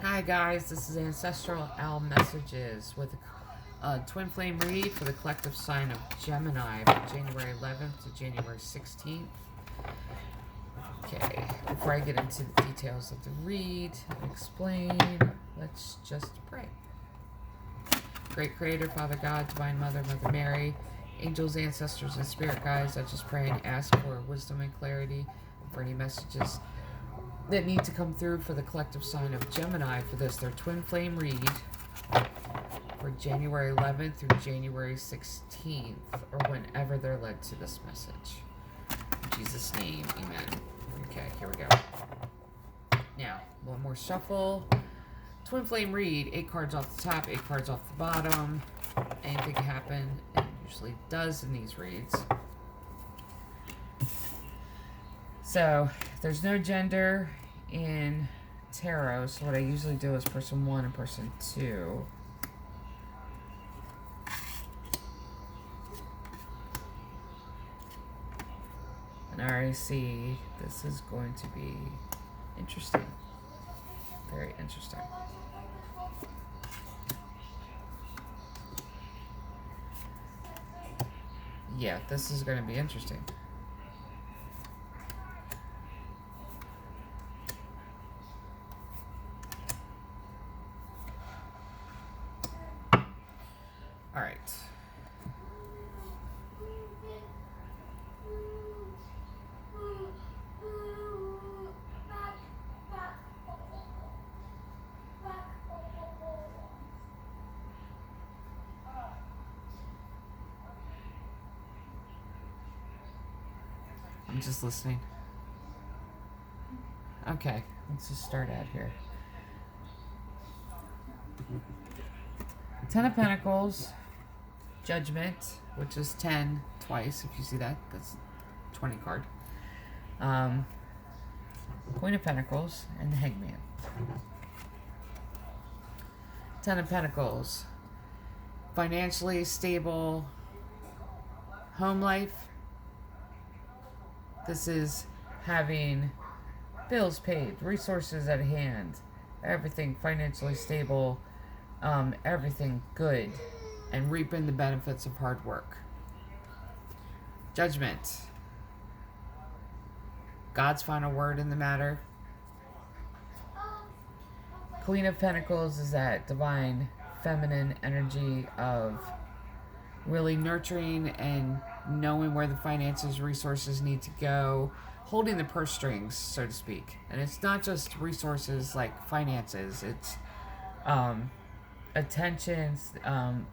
Hi guys, this is Ancestral Owl Messages with a twin flame read for the collective sign of Gemini from January 11th to January 16th. Okay, before I get into the details of the read and explain, let's just pray. Great Creator, Father God, Divine Mother, Mother Mary, angels, ancestors, and spirit guides, I just pray and ask for wisdom and clarity and for any messages that need to come through for the collective sign of Gemini for this, their twin flame read for January 11th through January 16th, or whenever they're led to this message. In Jesus' name, amen. Okay, here we go. Now, one more shuffle. Twin flame read, 8 cards off the top, 8 cards off the bottom. Anything can happen, it usually does in these reads. So, there's no gender in tarot, so what I usually do is person 1 and person 2. And I already see this is going to be interesting. Very interesting. Yeah, this is going to be interesting. All right. I'm just listening. Okay, let's just start out here. 10 of Pentacles, Judgment, which is 10 twice, if you see that. That's 20 card. Queen of Pentacles, and the Hangman. 10 of Pentacles, financially stable home life. This is having bills paid, resources at hand, everything financially stable, everything good, and reaping the benefits of hard work. Judgment. God's final word in the matter. Queen of Pentacles is that divine feminine energy of really nurturing and knowing where the finances, resources need to go, holding the purse strings, so to speak. And it's not just resources like finances, it's attentions,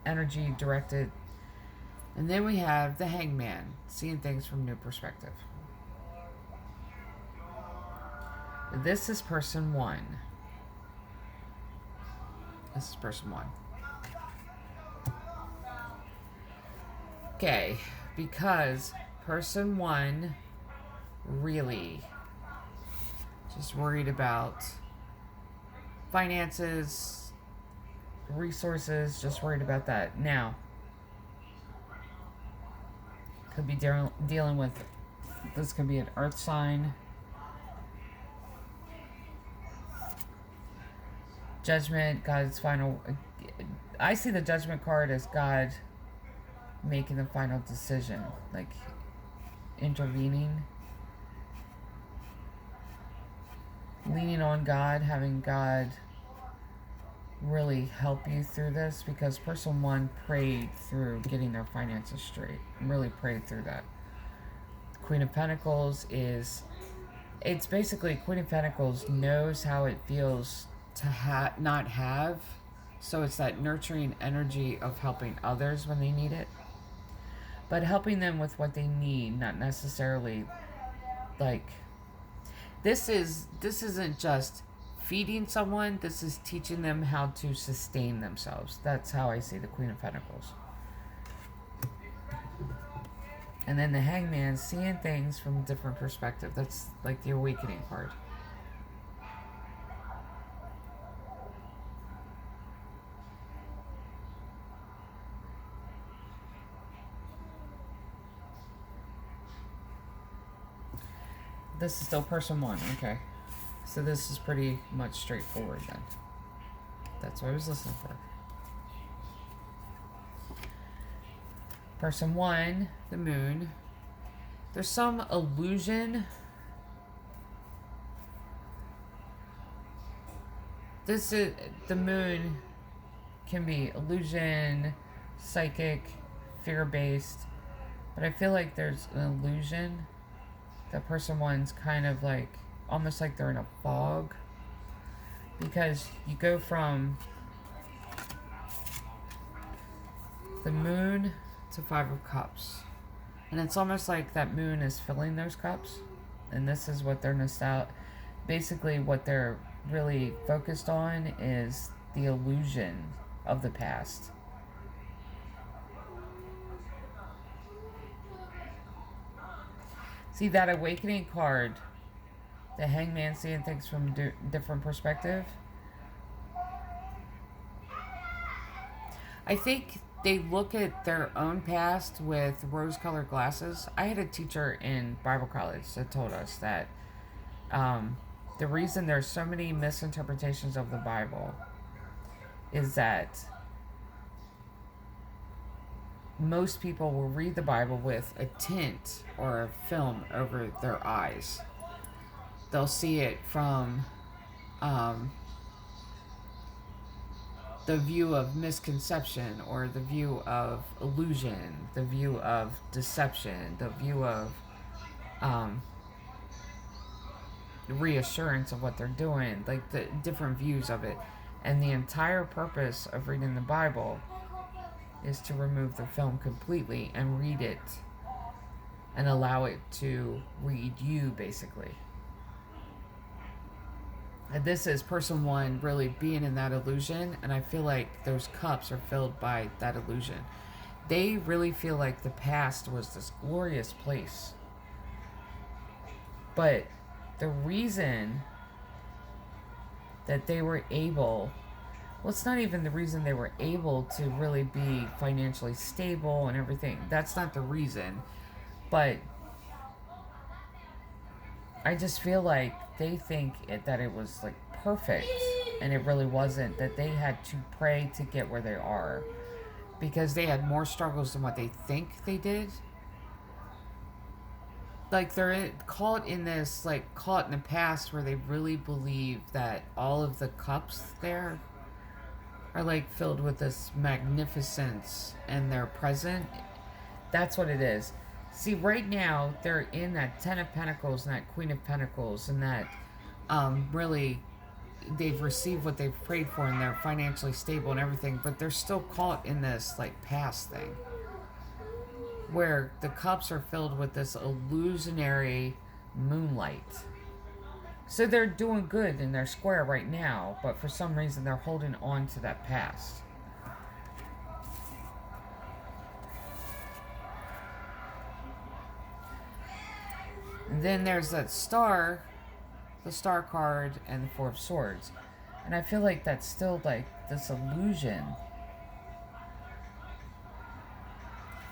energy directed. And then we have the Hangman, seeing things from a new perspective. This is person 1. This is person 1. Okay, because person 1 really just worried about finances, resources, just worried about that. Now, could be dealing with, this could be an earth sign. Judgment, God's final. I see the Judgment card as God making the final decision, like intervening, leaning on God, having God really help you through this, because person 1 prayed through getting their finances straight, really prayed through that. Queen of Pentacles is, it's basically, Queen of Pentacles knows how it feels to not have, so it's that nurturing energy of helping others when they need it, but helping them with what they need, not necessarily like, this isn't just feeding someone, this is teaching them how to sustain themselves. That's how I see the Queen of Pentacles. And then the Hangman, seeing things from a different perspective. That's like the awakening card. This is still person 1, okay. So this is pretty much straightforward then. That's what I was listening for. Person 1, the moon. There's some illusion. This is the moon can be illusion, psychic, fear-based, but I feel like there's an illusion. That person 1's kind of like almost like they're in a fog, because you go from the moon to 5 of Cups, and it's almost like that moon is filling those cups, and this is what they're basically what they're really focused on is the illusion of the past. See that awakening card, the Hangman seeing things from a different perspective. I think they look at their own past with rose-colored glasses. I had a teacher in Bible college that told us that the reason there's so many misinterpretations of the Bible is that most people will read the Bible with a tint or a film over their eyes. They'll see it from the view of misconception, or the view of illusion, the view of deception, the view of reassurance of what they're doing, like the different views of it. And the entire purpose of reading the Bible is to remove the film completely and read it and allow it to read you, basically. And this is person 1 really being in that illusion, and I feel like those cups are filled by that illusion. They really feel like the past was this glorious place. But the reason that they were able, well, it's not even the reason they were able to really be financially stable and everything. That's not the reason. But I just feel like they think that it was like perfect, and it really wasn't. That they had to pray to get where they are, because they had more struggles than what they think they did. Like they're caught in this, like caught in the past where they really believe that all of the cups there are like filled with this magnificence and they're present. That's what it is. See, right now they're in that 10 of Pentacles and that Queen of Pentacles, and that really they've received what they've prayed for and they're financially stable and everything, but they're still caught in this like past thing where the cups are filled with this illusionary moonlight. So they're doing good and they're square right now, but for some reason they're holding on to that past. And then there's that star, the star card, and the 4 of Swords. And I feel like that's still like this illusion.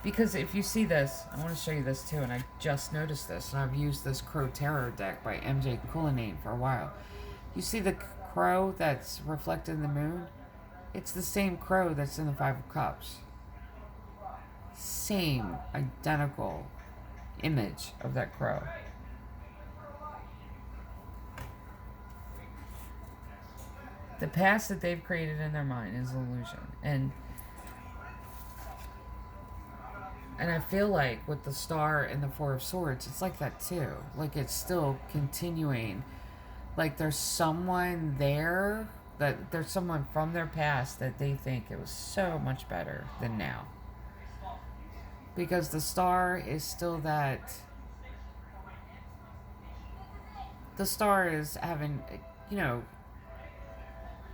Because if you see this, I want to show you this too, and I just noticed this, and I've used this Crow Tarot deck by MJ Cullinane for a while. You see the crow that's reflected in the moon? It's the same crow that's in the 5 of Cups. Same, identical image of that crow. The past that they've created in their mind is illusion. And I feel like with the star and the 4 of Swords, it's like that too. Like it's still continuing. Like there's someone there, that there's someone from their past that they think it was so much better than now. Because the star is still that, the star is having,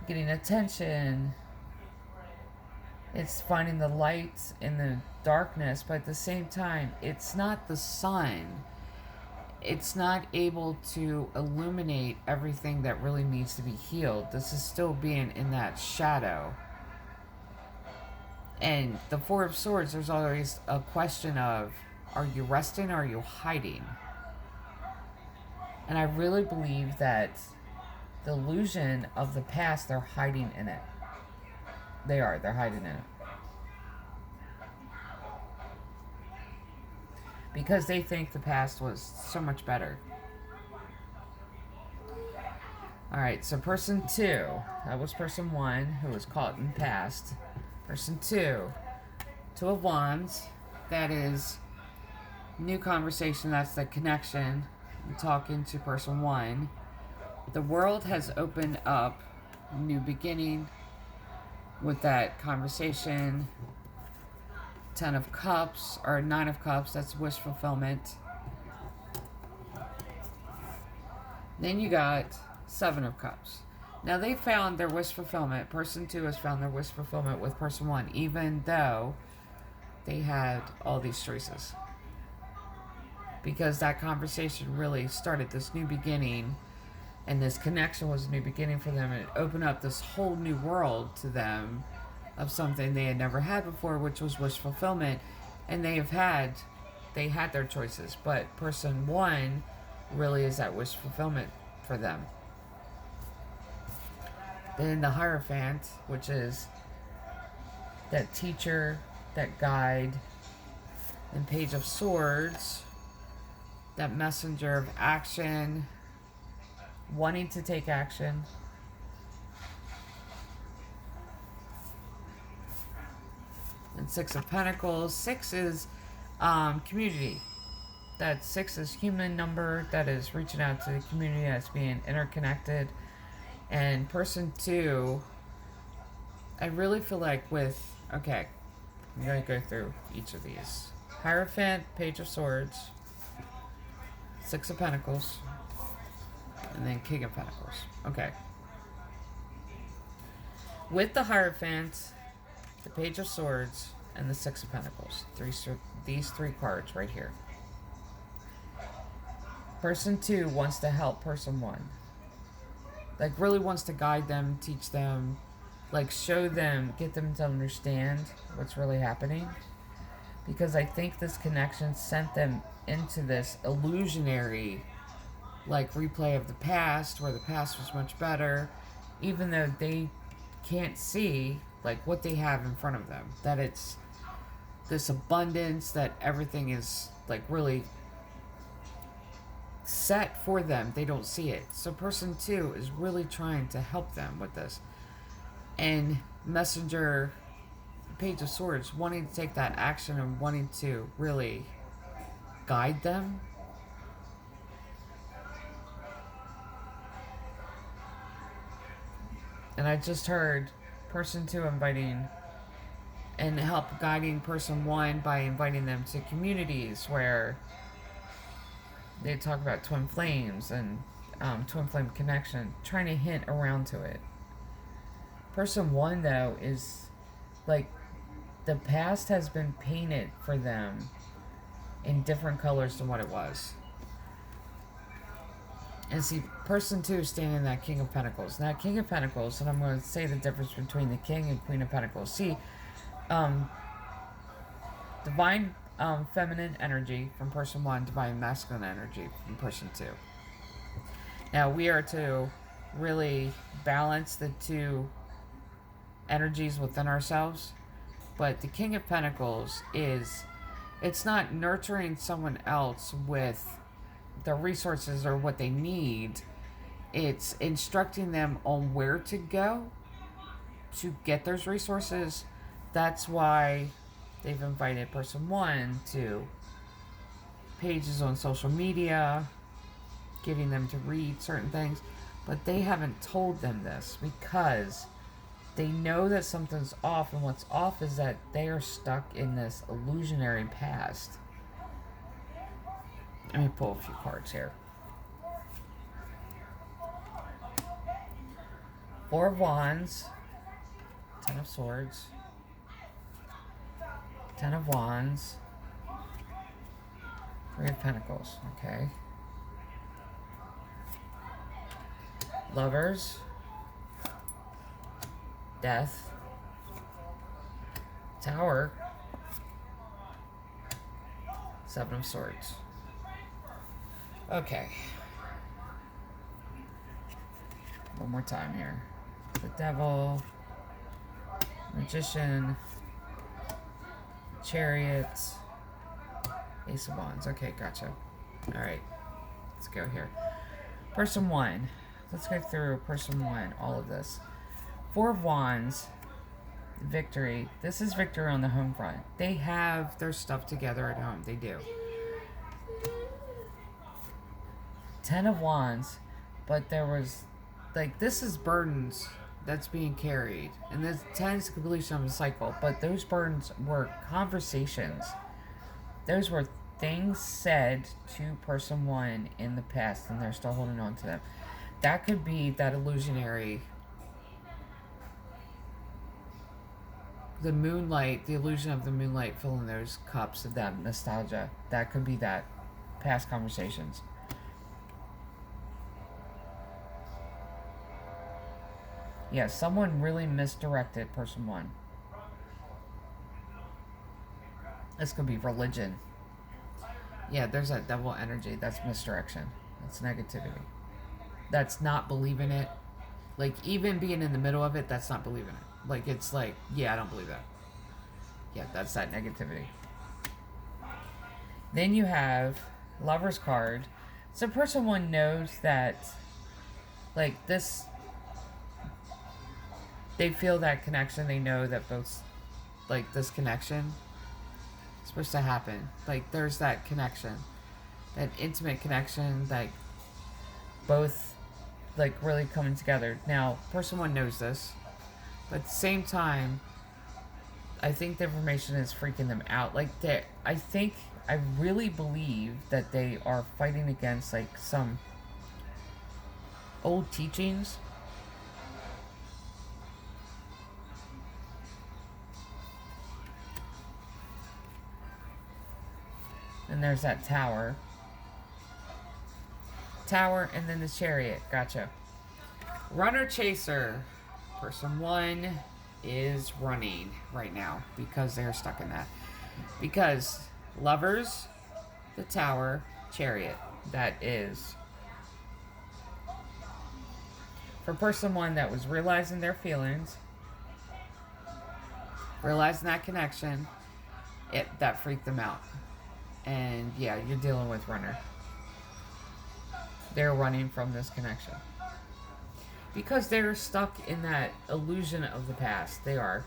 getting attention. It's finding the light in the darkness, but at the same time, it's not the sun. It's not able to illuminate everything that really needs to be healed. This is still being in that shadow. And the 4 of Swords, there's always a question of, are you resting or are you hiding? And I really believe that the illusion of the past, they're hiding in it. They are. They're hiding in it. Because they think the past was so much better. Alright, so person 2. That was person 1 who was caught in the past. Person 2. 2 of Wands. That is new conversation. That's the connection. I'm talking to person 1. The world has opened up. New beginning with that conversation. 10 of Cups, or 9 of Cups. That's wish fulfillment. Then you got 7 of Cups. Now they found their wish fulfillment. Person 2 has found their wish fulfillment with person 1, even though they had all these choices. Because that conversation really started this new beginning, and this connection was a new beginning for them, and it opened up this whole new world to them of something they had never had before, which was wish fulfillment. And they had their choices, but person 1 really is that wish fulfillment for them. Then the Hierophant, which is that teacher, that guide, and Page of Swords, that messenger of action, wanting to take action. And 6 of Pentacles. 6 is community. That 6 is human number that is reaching out to the community, that's being interconnected. And person 2, I really feel like with, okay, I'm going to go through each of these. Hierophant, Page of Swords, 6 of Pentacles, and then King of Pentacles. Okay. With the Hierophant, the Page of Swords, and the 6 of Pentacles. These 3 cards right here. Person 2 wants to help person 1. Like, really wants to guide them, teach them, like, show them, get them to understand what's really happening. Because I think this connection sent them into this illusionary, like, replay of the past, where the past was much better, even though they can't see, like, what they have in front of them. That it's this abundance, that everything is, like, really set for them. They don't see it. So person 2 is really trying to help them with this. And messenger, Page of Swords, wanting to take that action and wanting to really guide them. And I just heard person 2 inviting and help guiding person 1 by inviting them to communities where they talk about twin flames and twin flame connection, trying to hint around to it. Person 1, though, is like the past has been painted for them in different colors than what it was. And see, person 2 is standing in that King of Pentacles. Now, King of Pentacles, and I'm going to say the difference between the King and Queen of Pentacles. See, divine feminine energy from person 1, divine masculine energy from person 2. Now, we are to really balance the 2 energies within ourselves. But the King of Pentacles it's not nurturing someone else with the resources or what they need. It's instructing them on where to go to get those resources. That's why they've invited person 1 to pages on social media, getting them to read certain things. But they haven't told them this because they know that something's off, and what's off is that they are stuck in this illusionary past. Let me pull a few cards here. 4 of Wands, 10 of Swords, 10 of Wands, 3 of Pentacles, okay. Lovers, Death, Tower, 7 of Swords. Okay. One more time here. The Devil, Magician, Chariot, Ace of Wands. Okay, gotcha. Alright, let's go here. Person 1. Let's go through person 1, all of this. 4 of Wands, victory. This is victory on the home front. They have their stuff together at home. They do. 10 of Wands, but there was, like, this is burdens that's being carried. And this 10 is the completion of a cycle. But those burdens were conversations. Those were things said to person 1 in the past, and they're still holding on to them. That could be that illusionary, the moonlight, the illusion of the moonlight filling those cups of that nostalgia. That could be that past conversations. Yeah, someone really misdirected person 1. This could be religion. Yeah, there's that devil energy. That's misdirection. That's negativity. That's not believing it. Like, even being in the middle of it, that's not believing it. Like, it's like, yeah, I don't believe that. Yeah, that's that negativity. Then you have Lover's card. So person 1 knows that, like, this, they feel that connection. They know that both, like, this connection is supposed to happen. Like, there's that connection. That intimate connection, like, both, like, really coming together. Now, person 1 knows this. But at the same time, I think the information is freaking them out. Like, I really believe that they are fighting against, like, some old teachings. And there's that tower. Tower, and then the Chariot. Gotcha. Runner Chaser. Person 1 is running right now because they're stuck in that. Because Lovers, the Tower, Chariot. That is. For person 1 that was realizing their feelings, realizing that connection, that freaked them out. And yeah, you're dealing with Runner. They're running from this connection. Because they're stuck in that illusion of the past. They are.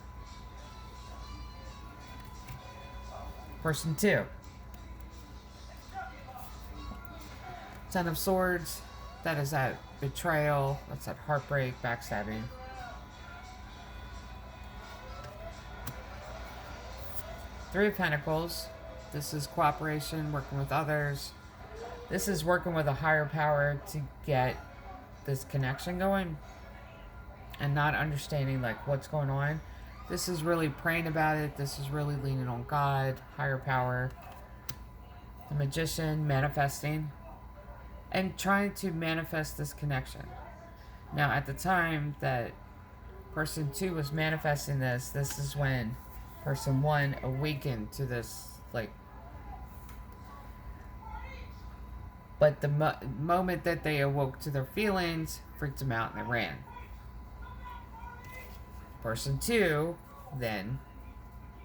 Person 2. 10 of Swords. That is that betrayal. That's that heartbreak, backstabbing. Three of Pentacles. This is cooperation, working with others. This is working with a higher power to get this connection going and not understanding, like, what's going on. This is really praying about it. This is really leaning on God, higher power. The Magician, manifesting and trying to manifest this connection. Now, at the time that person 2 was manifesting this is when person 1 awakened to this, like, but the moment that they awoke to their feelings, freaked them out and they ran. Person 2, then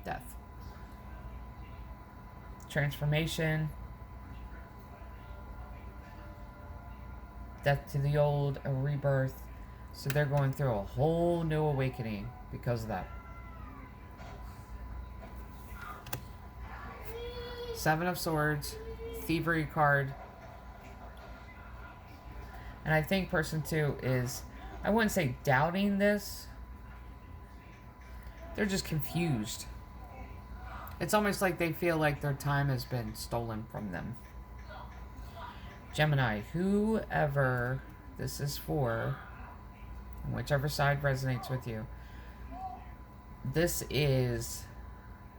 death. Transformation. Death to the old, a rebirth. So they're going through a whole new awakening because of that. 7 of Swords, Thievery card. And I think person 2 is, I wouldn't say doubting this. They're just confused. It's almost like they feel like their time has been stolen from them. Gemini, whoever this is for, whichever side resonates with you, this is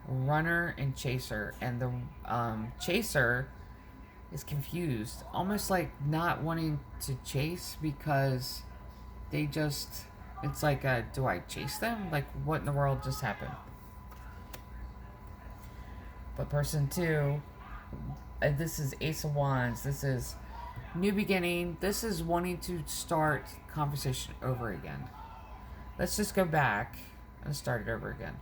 Runner and Chaser. And the Chaser is confused, almost like not wanting to chase because they just, it's like, do I chase them? Like, what in the world just happened? But person 2, this is Ace of Wands. This is new beginning. This is wanting to start conversation over again. Let's just go back. and start it over again.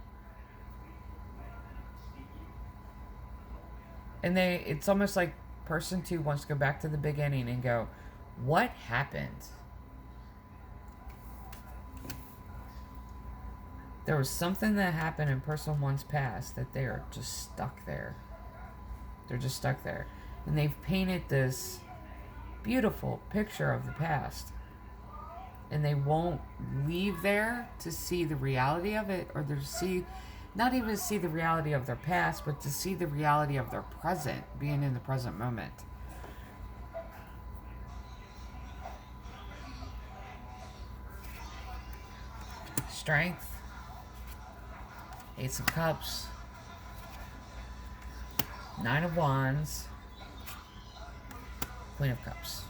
And it's almost like person 2 wants to go back to the beginning and go, what happened? There was something that happened in person 1's past that they are just stuck there. They're just stuck there. And they've painted this beautiful picture of the past. And they won't leave there to see the reality of it, or to see, not even to see the reality of their past, but to see the reality of their present, being in the present moment. Strength, Ace of Cups, 9 of Wands, Queen of Cups.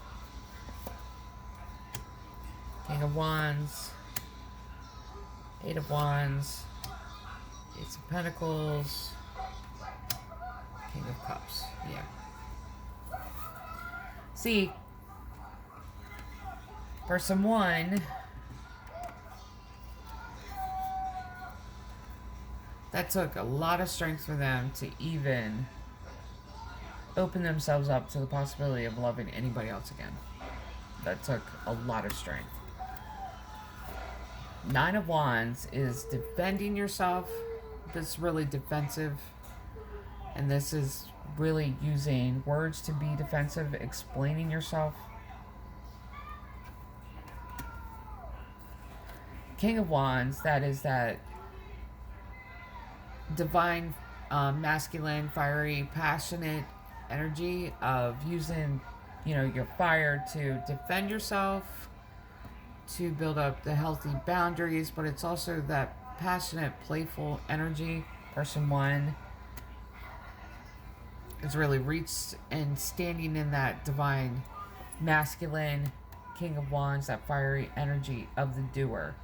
King of Wands, 8 of Wands, Ace of Pentacles, King of Cups. Yeah. See, person 1, that took a lot of strength for them to even open themselves up to the possibility of loving anybody else again. That took a lot of strength. 9 of Wands is defending yourself. This is really defensive. And this is really using words to be defensive, explaining yourself. King of Wands, that is that divine, masculine, fiery, passionate energy of using, your fire to defend yourself, to build up the healthy boundaries, but it's also that passionate, playful energy. Person 1 is really reached and standing in that divine, masculine, King of Wands, that fiery energy of the doer.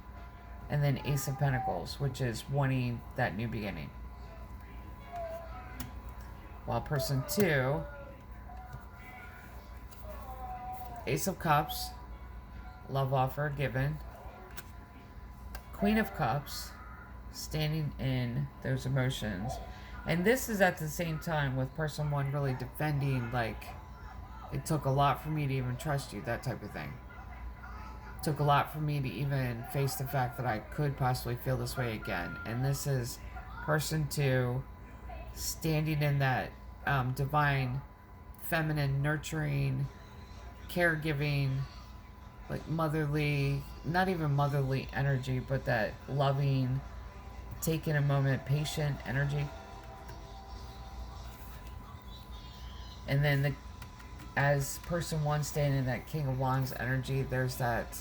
And then Ace of Pentacles, which is wanting that new beginning. While person 2, Ace of Cups, love offer given. Queen of Cups, standing in those emotions. And this is at the same time with person 1 really defending, like, it took a lot for me to even trust you, that type of thing. It took a lot for me to even face the fact that I could possibly feel this way again. And this is person 2 standing in that divine, feminine, nurturing, caregiving, like motherly, not even motherly energy, but that loving, taking a moment, patient energy. And then as person 1 standing in that King of Wands energy, there's that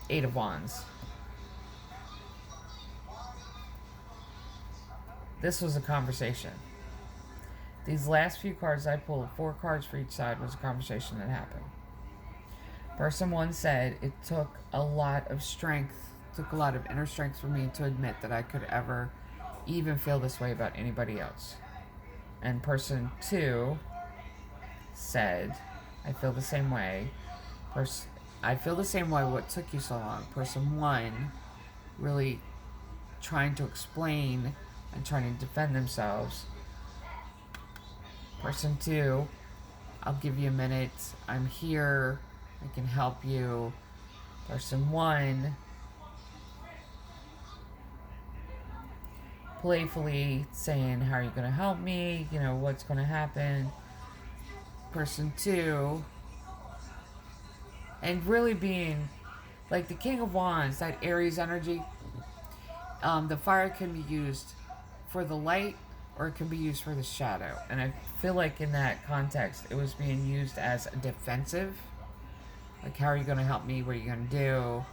8 of Wands. This was a conversation. These last few cards I pulled, 4 cards for each side, was a conversation that happened. Person 1 said it took a lot of strength, took a lot of inner strength for me to admit that I could ever even feel this way about anybody else. And person 2 said, I feel the same way. I feel the same way. What took you so long? Person 1 really trying to explain and trying to defend themselves. Person 2, I'll give you a minute. I'm here. I can help you. Person 1, playfully saying, how are you going to help me? What's going to happen? Person 2, and really being like the King of Wands, that Aries energy. The fire can be used for the light, or it can be used for the shadow. And I feel like in that context, it was being used as a defensive. Like, how are you going to help me? What are you going to do?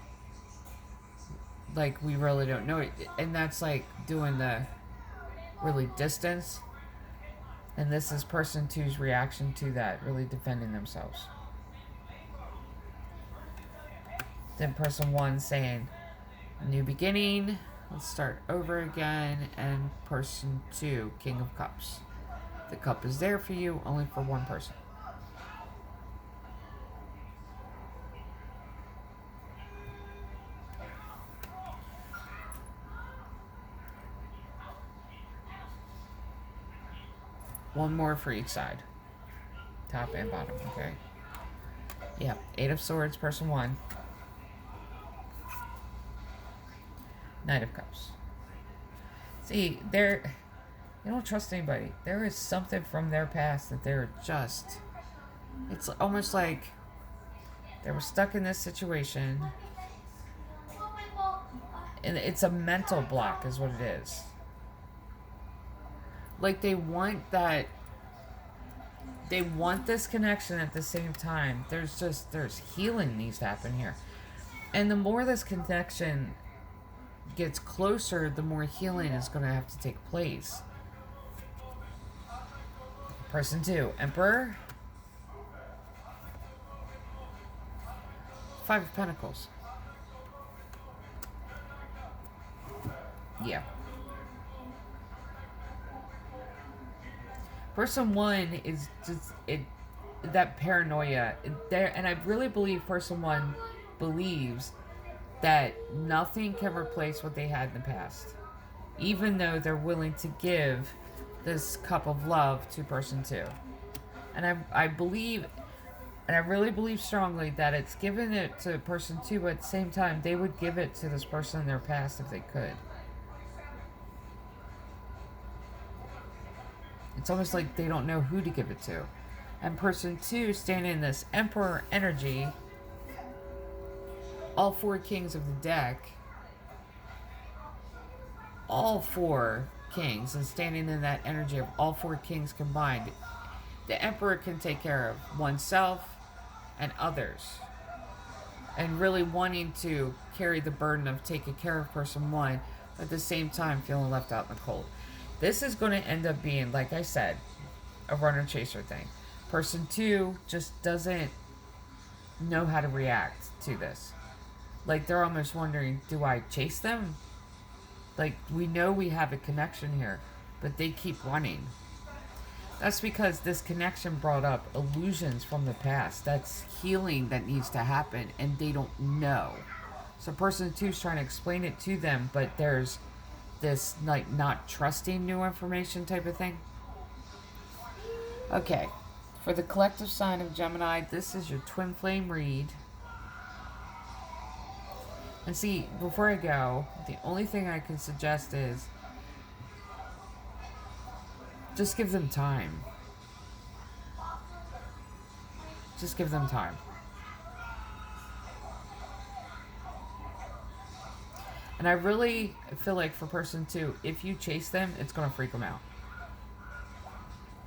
Like, we really don't know it. And that's like doing the really distance. And this is person 2's reaction to that, really defending themselves. Then person 1 saying, new beginning, let's start over again. And person 2, King of Cups. The cup is there for you, only for one person. One more for each side. Top and bottom, okay? Yeah, 8 of Swords, person 1. Knight of Cups. See, you don't trust anybody. There is something from their past that they're just... It's almost like they were stuck in this situation. And it's a mental block is what it is. Like they want this connection at the same time. There's healing needs to happen here. And the more this connection gets closer, the more healing is going to have to take place. Person 2, Emperor. 5 of Pentacles. Yeah. Person 1 is just that paranoia there, and I really believe person 1 believes that nothing can replace what they had in the past, even though they're willing to give this cup of love to person 2. And I believe, and I really believe strongly that it's given it to person 2, but at the same time they would give it to this person in their past if they could. It's almost like they don't know who to give it to. And person 2, standing in this Emperor energy, all 4 kings of the deck, all 4 kings, and standing in that energy of all 4 kings combined, the Emperor can take care of oneself and others. And really wanting to carry the burden of taking care of person 1, but at the same time feeling left out in the cold. This is going to end up being, like I said, a runner-chaser thing. Person 2 just doesn't know how to react to this. Like, they're almost wondering, do I chase them? Like, we know we have a connection here, but they keep running. That's because this connection brought up illusions from the past. That's healing that needs to happen, and they don't know. So person 2 is trying to explain it to them, but there's this like not trusting new information type of thing. Okay, for the collective sign of Gemini, this is your twin flame read. And see, before I go, the only thing I can suggest is just give them time. Just give them time. And I really feel like for person 2, if you chase them, it's going to freak them out.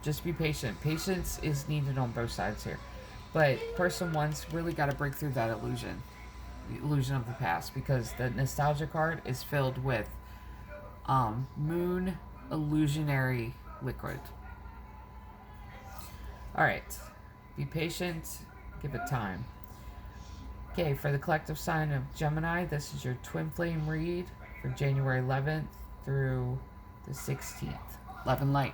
Just be patient. Patience is needed on both sides here. But person 1's really got to break through that illusion. The illusion of the past. Because the nostalgia card is filled with moon illusionary liquid. Alright. Be patient. Give it time. Okay, for the collective sign of Gemini, this is your twin flame read for January 11th through the 16th. Love and light.